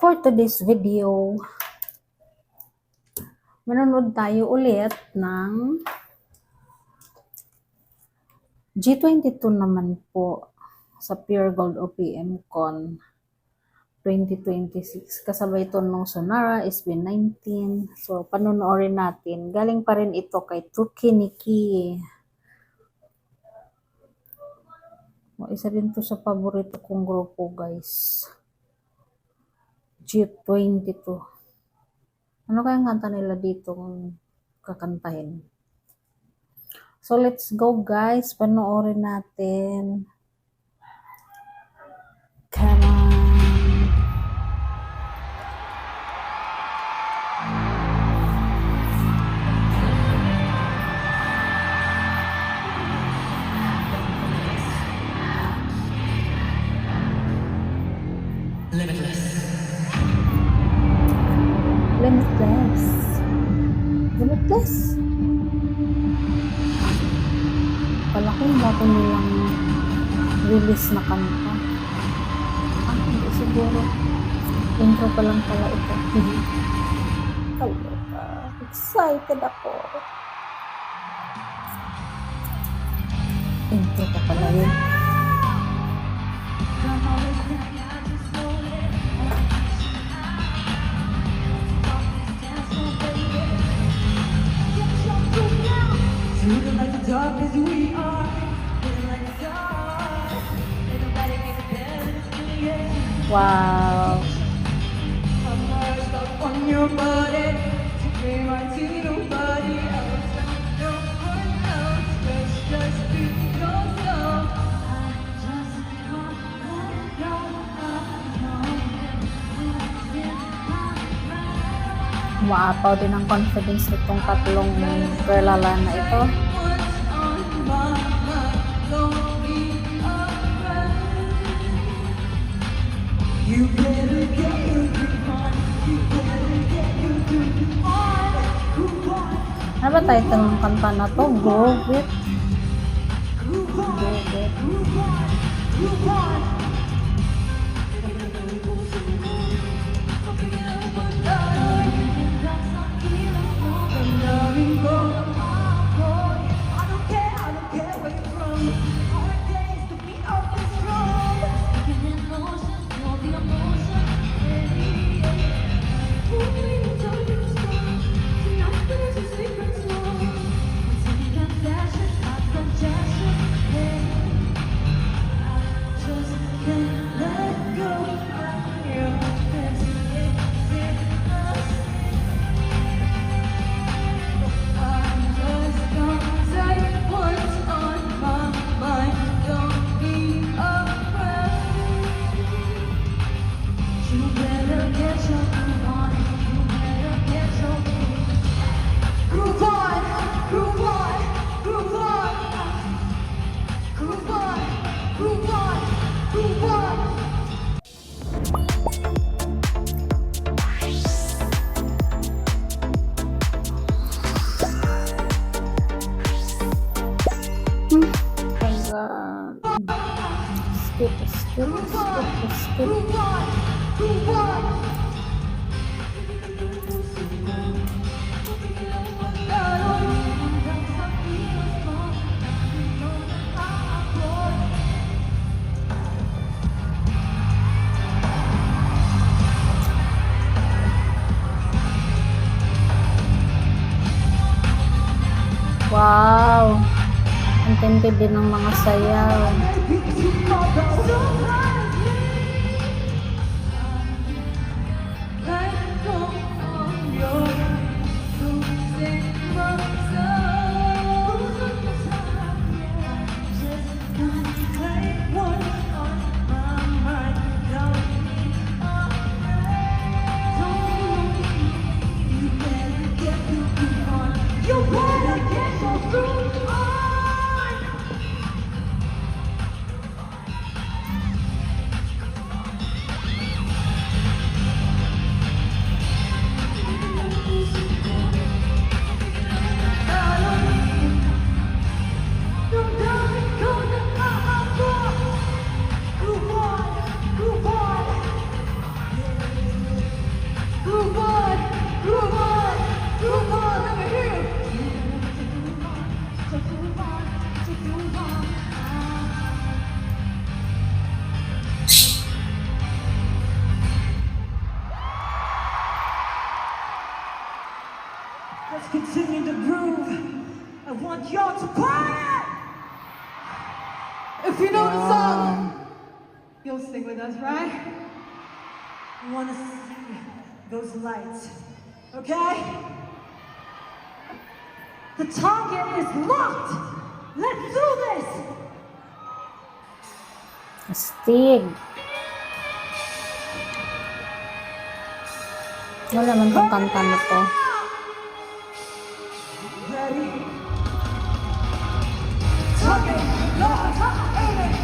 For today's video, manonood tayo ulit ng G22 naman po sa Pure Gold OPM Con 2026. Kasabay ito nung Sonara SB19. So, panonoorin natin. Galing pa rin ito kay Tuki Niki. Isa din to sa paborito kong grupo, guys. G22. Ano kayang kanta nila dito kung kakantahin? So, let's go, guys. Panoorin natin. Come on. Limitless. Limitless. Limitless. Palaking bago nilang release na kanta. Hindi siguro. Intro pa lang pala ito. Kaloka. Excited ako. Intro pa pala yun. Like the dark as we are, like the dark, ain't nobody can compare to you. Wow. I'm stuck on your body, to bring right to nobody else. No one else, just be yourself. I just can't let go of Umaapaw din ang confidence nitong tatlong perlala na ito. You better get your grip on. You better get your grip on. Ano ba title ng kanta na to? Groove It. Groove on. Groove It. Groove on. Groove on. Skip. Wow! Ang tindi din ng mga sayaw. want y'all to party! If you know the song, you'll sing with us, right? We want to see those lights, okay? The target is locked! Let's do this! Astig. Wala man tong kanta na to. Ready? Target locked! Aiming!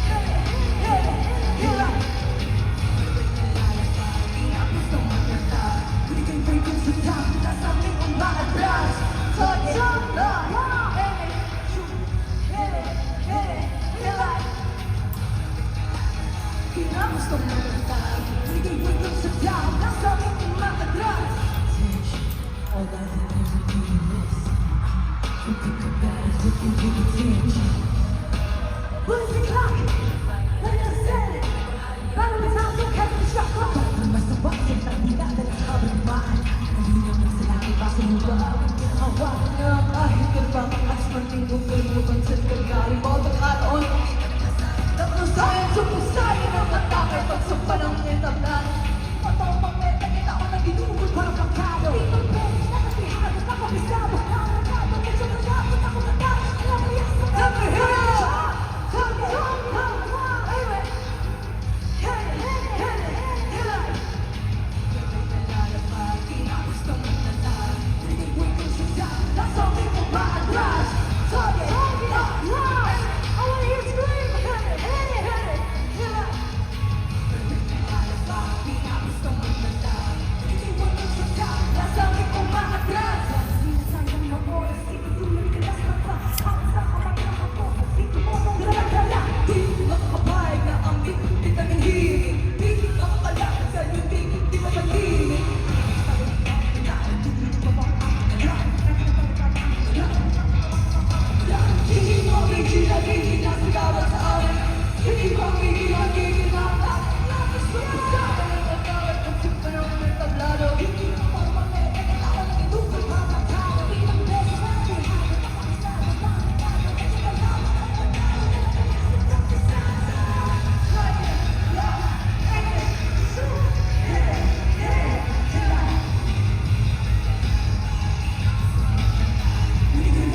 Hit it! Hit it!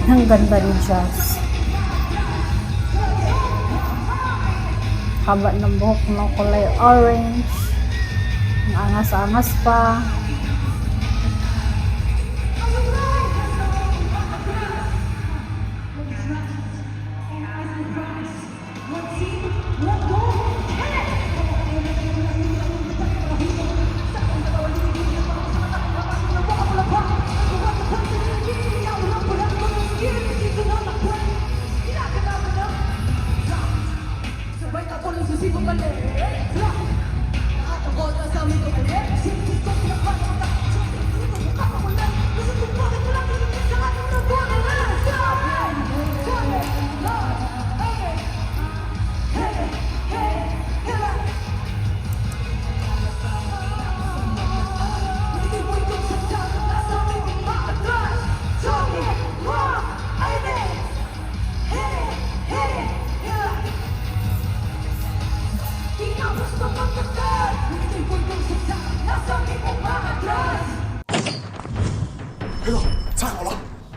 Ang ganda ni Jazz. Haba ng buhok ng kulay orange. Ang angas-angas pa.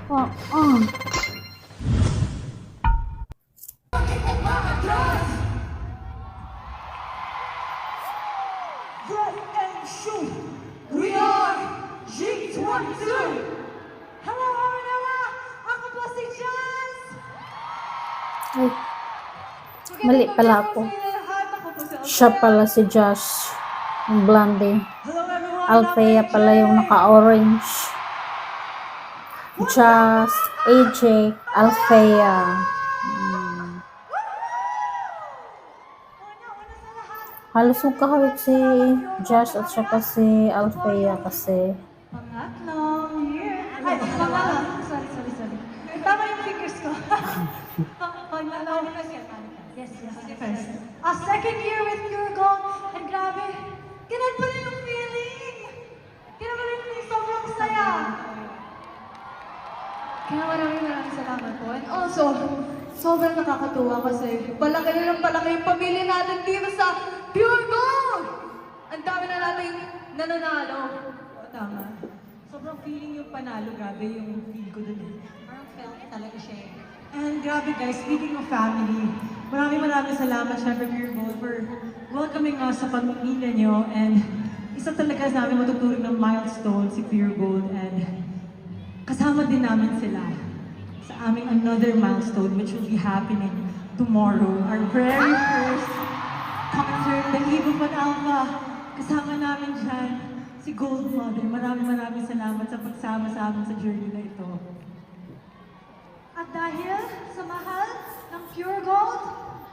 Oh. Ready and shoot! We are G22! Hello, Manila! Ako po si Jazz! Ay, mali pala ako. Siya pala si Josh. Yung blondie. Hello, everyone! Althea pala yung naka-orange. Josh, AJ, Althea. Halos magkahawig si Josh at saka si Althea kasi Pangatlong year. Ay, pangatlong. Sorry. Tama yung fingers ko. Pangatlong. Yes. First. Second year with Pure Gold. And grabe, ganun pala yung feeling. Ganun pala yung feeling. Sobrang saya. Kaya maraming salamat po. And also, sobrang nakakatuwa kasi palaki na lang palaki yung pamilya natin dito sa Pure Gold! Ang dami na nating nananalo. Oo, tama. Sobrang feeling yung panalo, grabe yung feel ko dun eh. Parang felt talaga siya eh. And grabe guys, speaking of family, maraming salamat syempre Pure Gold for welcoming us sa pamilya nyo. And isa talaga sa amin matuturing ng milestone si Pure Gold. And kasama din namin sila sa aming another milestone which will be happening tomorrow. Our very first concert, the Eve of an Alpha. Kasama namin dyan si Gold Mother. Maraming salamat sa pagsama sa amin sa journey na ito. At dahil sa mahal ng Pure Gold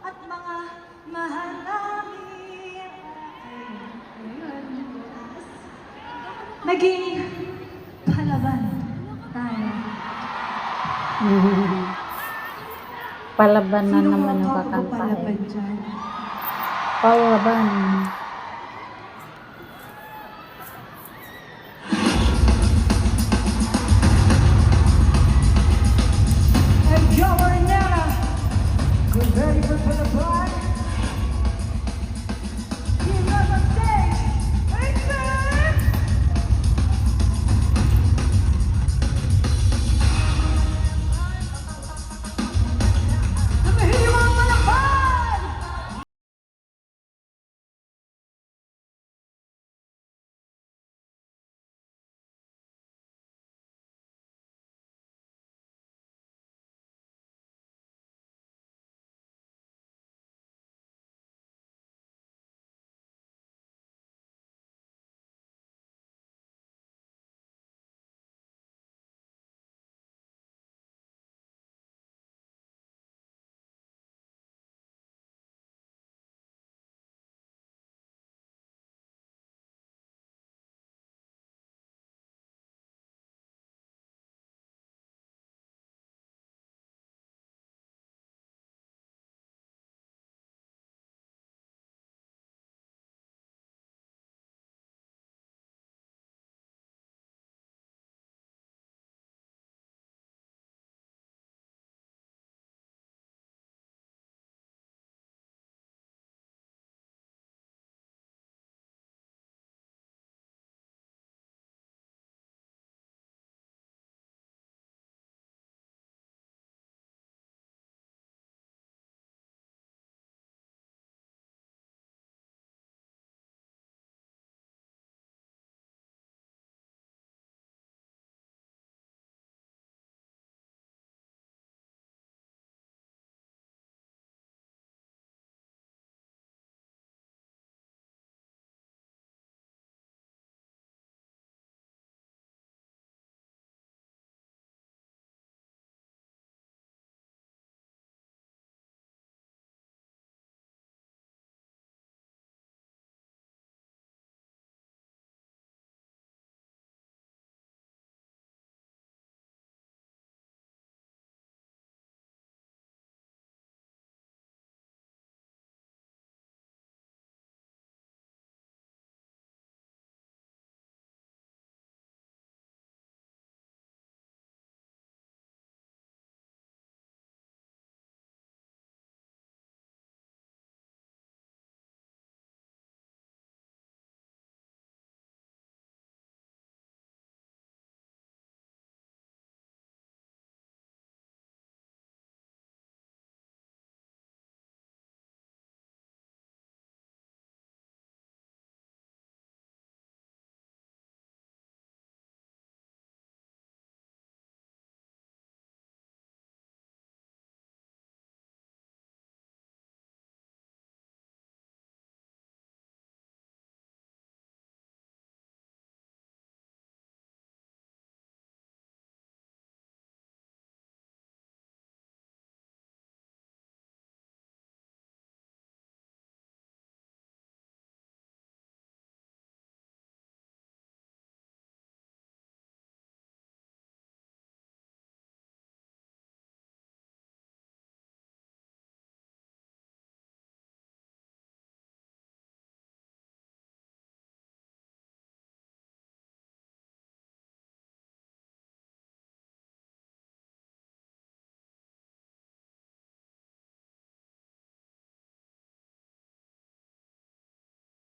at mga mahal namin, naging palaban tayo. Palaban na Sino naman yung mo kakanta palaban eh. dyan? Palaban. And Joe Marinera, good ready for palaban?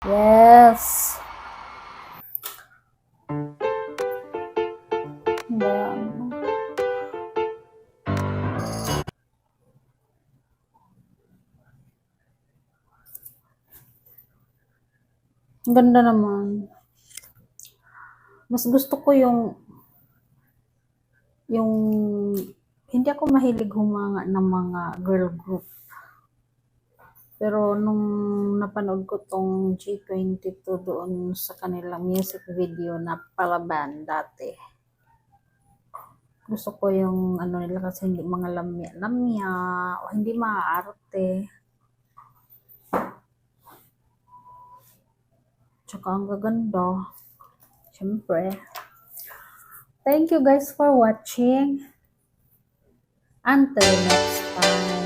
Yes. Ayan. Ang ganda naman. Mas gusto ko yung hindi ako mahilig humanga ng mga girl group. Pero nung napanood ko tong G22 doon sa kanilang music video na palaban dati, gusto ko yung ano nila kasi hindi mga lamya-lamya o hindi maaarte. Tsaka ang gaganda. Siyempre. Thank you guys for watching. Until next time.